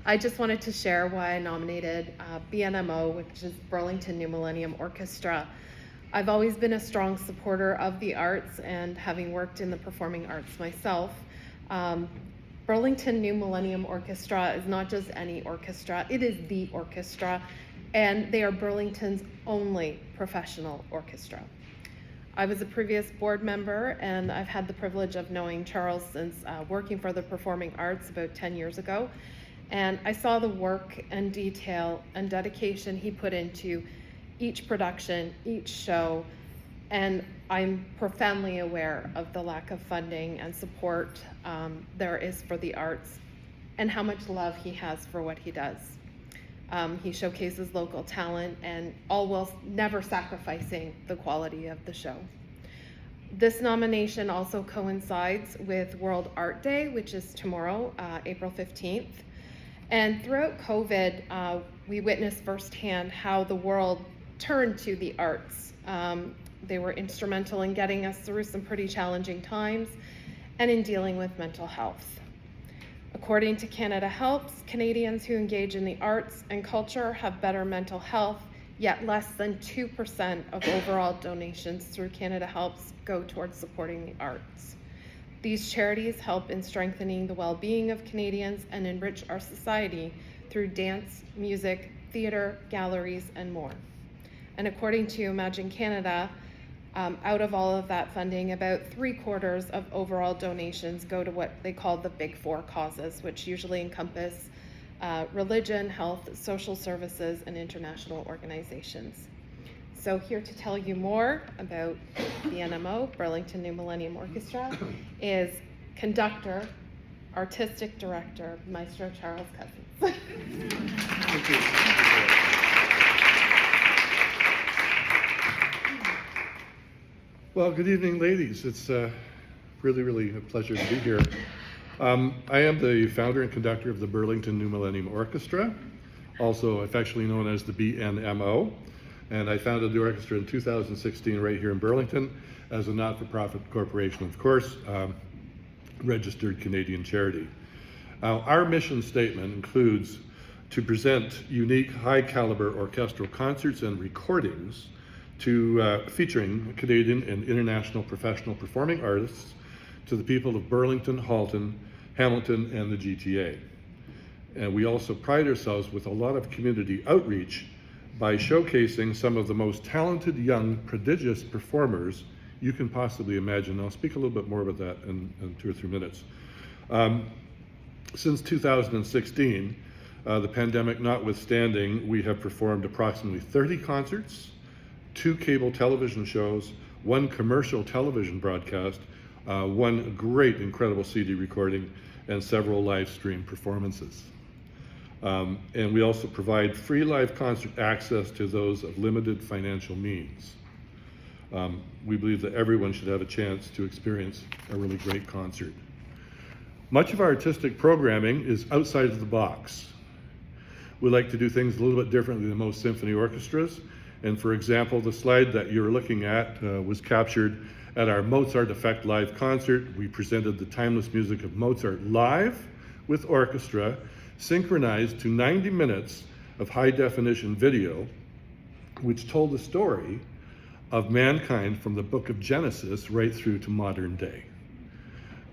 I just wanted to share why I nominated BNMO, which is Burlington New Millennium Orchestra. I've always been a strong supporter of the arts, and having worked in the performing arts myself, Burlington New Millennium Orchestra is not just any orchestra, it is the orchestra, and they are Burlington's only professional orchestra. I was a previous board member, and I've had the privilege of knowing Charles since working for the performing arts about 10 years ago. And I saw the work and detail and dedication he put into each production, each show, and I'm profoundly aware of the lack of funding and support there is for the arts and how much love he has for what he does. He showcases local talent, and all while never sacrificing the quality of the show. This nomination also coincides with World Art Day, which is tomorrow, April 15th. And throughout COVID, we witnessed firsthand how the world turned to the arts. They were instrumental in getting us through some pretty challenging times and in dealing with mental health. According to Canada Helps, Canadians who engage in the arts and culture have better mental health, yet less than 2% of overall donations through Canada Helps go towards supporting the arts. These charities help in strengthening the well-being of Canadians and enrich our society through dance, music, theatre, galleries, and more. And according to Imagine Canada, out of all of that funding, about 3/4 of overall donations go to what they call the big four causes, which usually encompass religion, health, social services, and international organizations. So here to tell you more about BNMO, Burlington New Millennium Orchestra, is conductor, artistic director, Maestro Charles Cousins. Thank you. Well, good evening, ladies. It's really a pleasure to be here. I am the founder and conductor of the Burlington New Millennium Orchestra, also affectionately known as the BNMO. And I founded the orchestra in 2016 right here in Burlington as a not-for-profit corporation, of course, registered Canadian charity. Our mission statement includes to present unique high-caliber orchestral concerts and recordings featuring Canadian and international professional performing artists to the people of Burlington, Halton, Hamilton, and the GTA. And we also pride ourselves with a lot of community outreach by showcasing some of the most talented, young, prodigious performers you can possibly imagine. I'll speak a little bit more about that in 2 or 3 minutes. Since 2016, the pandemic notwithstanding, we have performed approximately 30 concerts, 2 cable television shows, 1 commercial television broadcast, 1 great, incredible CD recording, and several live stream performances. And we also provide free live concert access to those of limited financial means. We believe that everyone should have a chance to experience a really great concert. Much of our artistic programming is outside of the box. We like to do things a little bit differently than most symphony orchestras. And for example, the slide that you're looking at was captured at our Mozart Effect live concert. We presented the timeless music of Mozart live with orchestra, synchronized to 90 minutes of high-definition video, which told the story of mankind from the book of Genesis right through to modern day.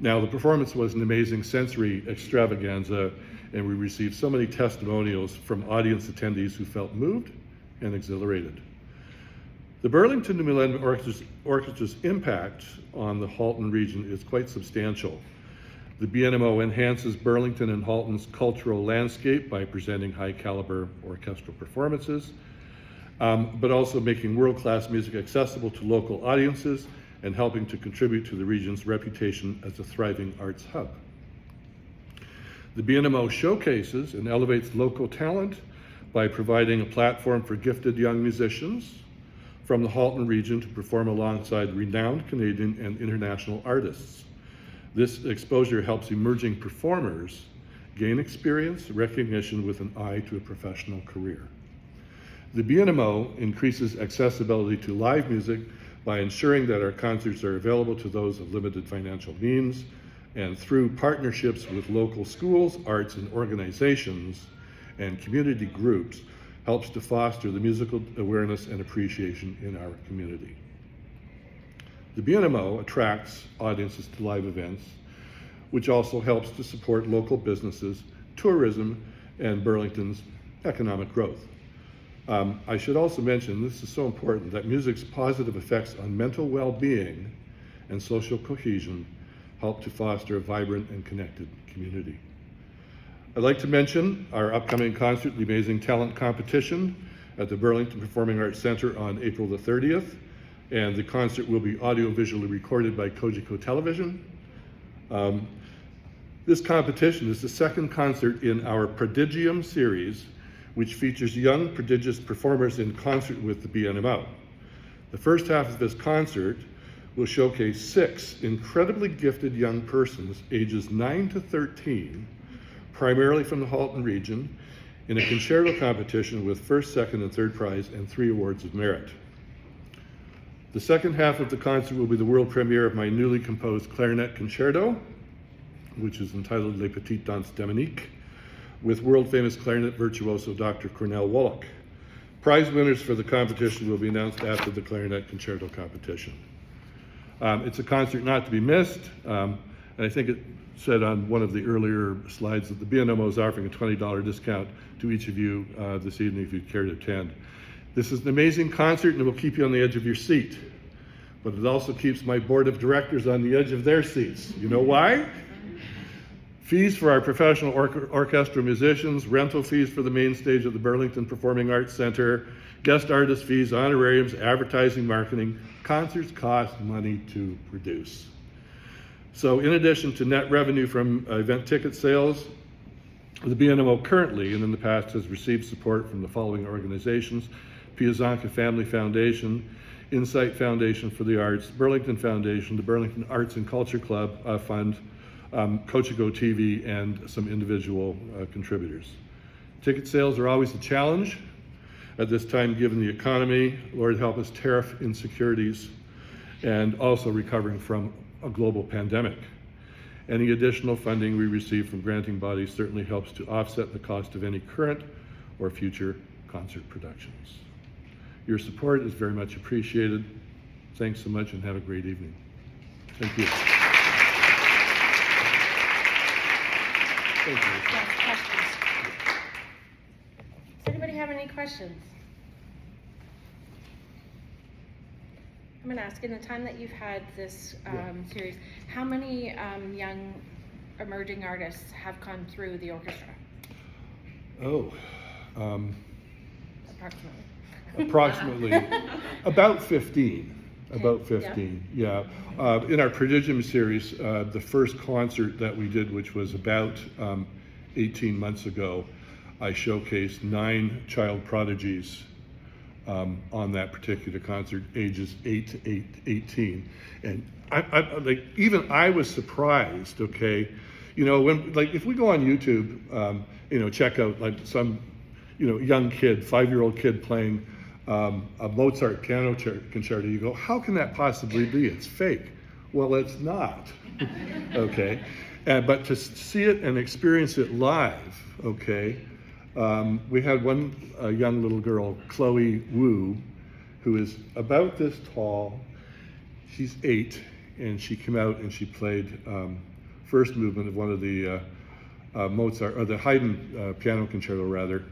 Now, the performance was an amazing sensory extravaganza, and we received so many testimonials from audience attendees who felt moved and exhilarated. The Burlington New Millennium Orchestra's impact on the Halton region is quite substantial. The BNMO enhances Burlington and Halton's cultural landscape by presenting high-caliber orchestral performances, but also making world-class music accessible to local audiences and helping to contribute to the region's reputation as a thriving arts hub. The BNMO showcases and elevates local talent by providing a platform for gifted young musicians from the Halton region to perform alongside renowned Canadian and international artists. This exposure helps emerging performers gain experience, recognition with an eye to a professional career. The BNMO increases accessibility to live music by ensuring that our concerts are available to those of limited financial means, and through partnerships with local schools, arts and organizations, and community groups, helps to foster the musical awareness and appreciation in our community. The BNMO attracts audiences to live events, which also helps to support local businesses, tourism, and Burlington's economic growth. I should also mention, this is so important, that music's positive effects on mental well-being and social cohesion help to foster a vibrant and connected community. I'd like to mention our upcoming concert, the Amazing Talent Competition, at the Burlington Performing Arts Center on April the 30th. And the concert will be audio-visually recorded by Kojiko Television. This competition is the second concert in our Prodigium series, which features young, prodigious performers in concert with the BNMO. The first half of this concert will showcase 6 incredibly gifted young persons, ages 9 to 13, primarily from the Halton region, in a concerto competition with first, second, and third prize and 3 awards of merit. The second half of the concert will be the world premiere of my newly composed clarinet concerto, which is entitled Les Petites Danses d'Amérique, with world-famous clarinet virtuoso Dr. Cornell Wallach. Prize winners for the competition will be announced after the clarinet concerto competition. It's a concert not to be missed, and I think it said on one of the earlier slides that the BNMO is offering a $20 discount to each of you this evening if you'd care to attend. This is an amazing concert and it will keep you on the edge of your seat, but it also keeps my board of directors on the edge of their seats. You know why? Fees for our professional orchestra musicians, rental fees for the main stage of the Burlington Performing Arts Center, guest artist fees, honorariums, advertising, marketing. Concerts cost money to produce. So in addition to net revenue from event ticket sales, the BNMO currently and in the past has received support from the following organizations: Piazanka Family Foundation, Insight Foundation for the Arts, Burlington Foundation, the Burlington Arts and Culture Club Fund, Kojiko TV, and some individual contributors. Ticket sales are always a challenge at this time given the economy, Lord help us, tariff insecurities, and also recovering from a global pandemic. Any additional funding we receive from granting bodies certainly helps to offset the cost of any current or future concert productions. Your support is very much appreciated. Thanks so much and have a great evening. Thank you. Thank you. Questions? Does anybody have any questions? I'm going to ask, in the time that you've had this series, how many young emerging artists have come through the orchestra? Oh, Approximately. approximately about 15. Okay. About 15, yeah. In our Prodigium series, the first concert that we did, which was about 18 months ago, I showcased 9 child prodigies on that particular concert, ages 8 to 18. And like, even I was surprised, okay? You know, when, like, if we go on YouTube, you know, check out like some, you know, young kid, 5-year-old kid playing a Mozart piano concerto, you go, how can that possibly be? It's fake. Well, it's not, okay? But to see it and experience it live, okay? We had one young little girl, Chloe Wu, who is about this tall. She's 8, and she came out and she played first movement of one of the Mozart, or the Haydn piano concerto rather.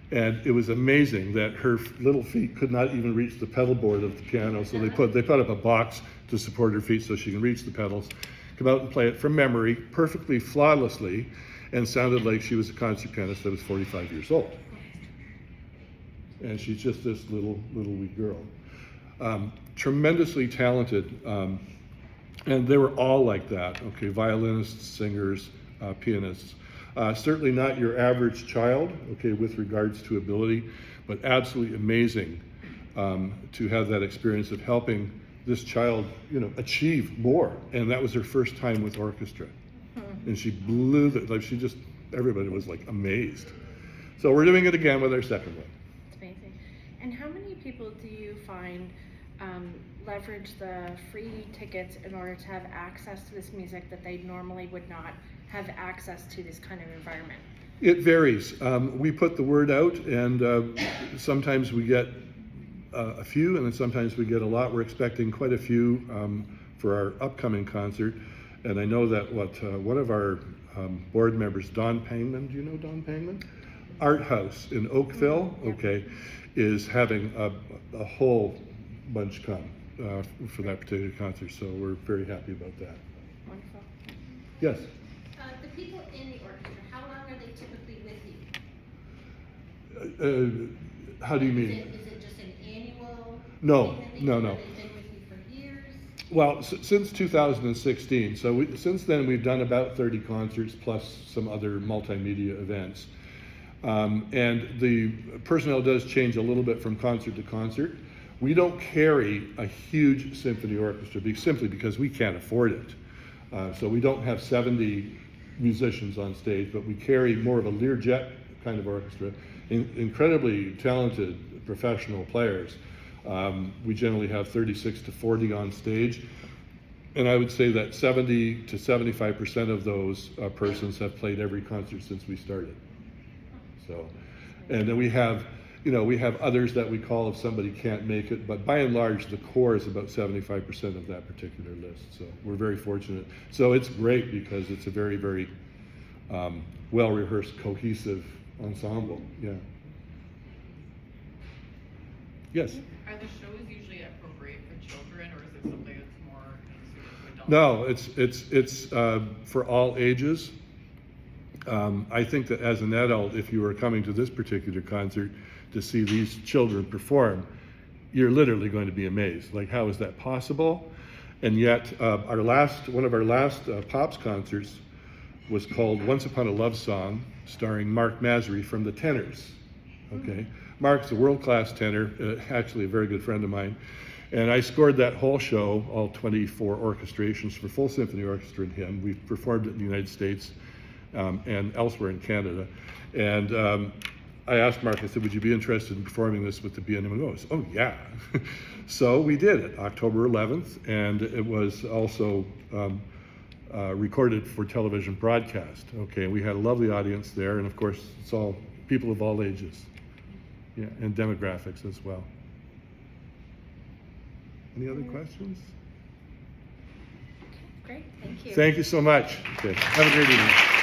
And it was amazing that her little feet could not even reach the pedal board of the piano, so they put up a box to support her feet so she can reach the pedals, come out and play it from memory, perfectly, flawlessly, and sounded like she was a concert pianist that was 45 years old. And she's just this little wee girl. Tremendously talented, and they were all like that, okay, violinists, singers, pianists. Certainly not your average child, okay, with regards to ability, but absolutely amazing to have that experience of helping this child, you know, achieve more. And that was her first time with orchestra. And she blew the, like, she just, everybody was like amazed. So we're doing it again with our second one. It's amazing. And how many people do you find leverage the free tickets in order to have access to this music that they normally would not have access to this kind of environment? It varies. We put the word out, and sometimes we get a few, and then sometimes we get a lot. We're expecting quite a few for our upcoming concert. And I know that one of our board members, Don Pangman, do you know Don Pangman? Art House in Oakville, okay, is having a whole bunch come for that particular concert. So we're very happy about that. Wonderful. Yes? The people in the orchestra, how long are they typically with you? How do you mean? Is it just an annual No, thing that they no, do? no. Have they been with you for years? Well, since 2016, so since then we've done about 30 concerts plus some other multimedia events. And the personnel does change a little bit from concert to concert. We don't carry a huge symphony orchestra simply because we can't afford it. So we don't have 70 musicians on stage, but we carry more of a Learjet kind of orchestra, incredibly talented professional players. We generally have 36 to 40 on stage. And I would say that 70 to 75% of those persons have played every concert since we started. So, and then we have others that we call if somebody can't make it, but by and large, the core is about 75% of that particular list. So we're very fortunate. So it's great because it's a very, very well-rehearsed, cohesive ensemble. Yeah. Yes? Are the shows usually appropriate for children, or is it something that's more suited to adults? No, it's for all ages. I think that as an adult, if you were coming to this particular concert to see these children perform, you're literally going to be amazed. Like, how is that possible? And yet, one of our last Pops concerts was called Once Upon a Love Song, starring Mark Masry from the Tenors. Okay, Mark's a world-class tenor, actually a very good friend of mine. And I scored that whole show, all 24 orchestrations for full symphony orchestra and him. We've performed it in the United States and elsewhere in Canada. And I asked Mark, I said, would you be interested in performing this with the BNMO? He said, oh yeah. So we did it, October 11th, and it was also recorded for television broadcast. Okay, we had a lovely audience there, and of course, it's all people of all ages. Yeah, and demographics as well. Any other questions? Great, thank you. Thank you so much. Okay, have a great evening.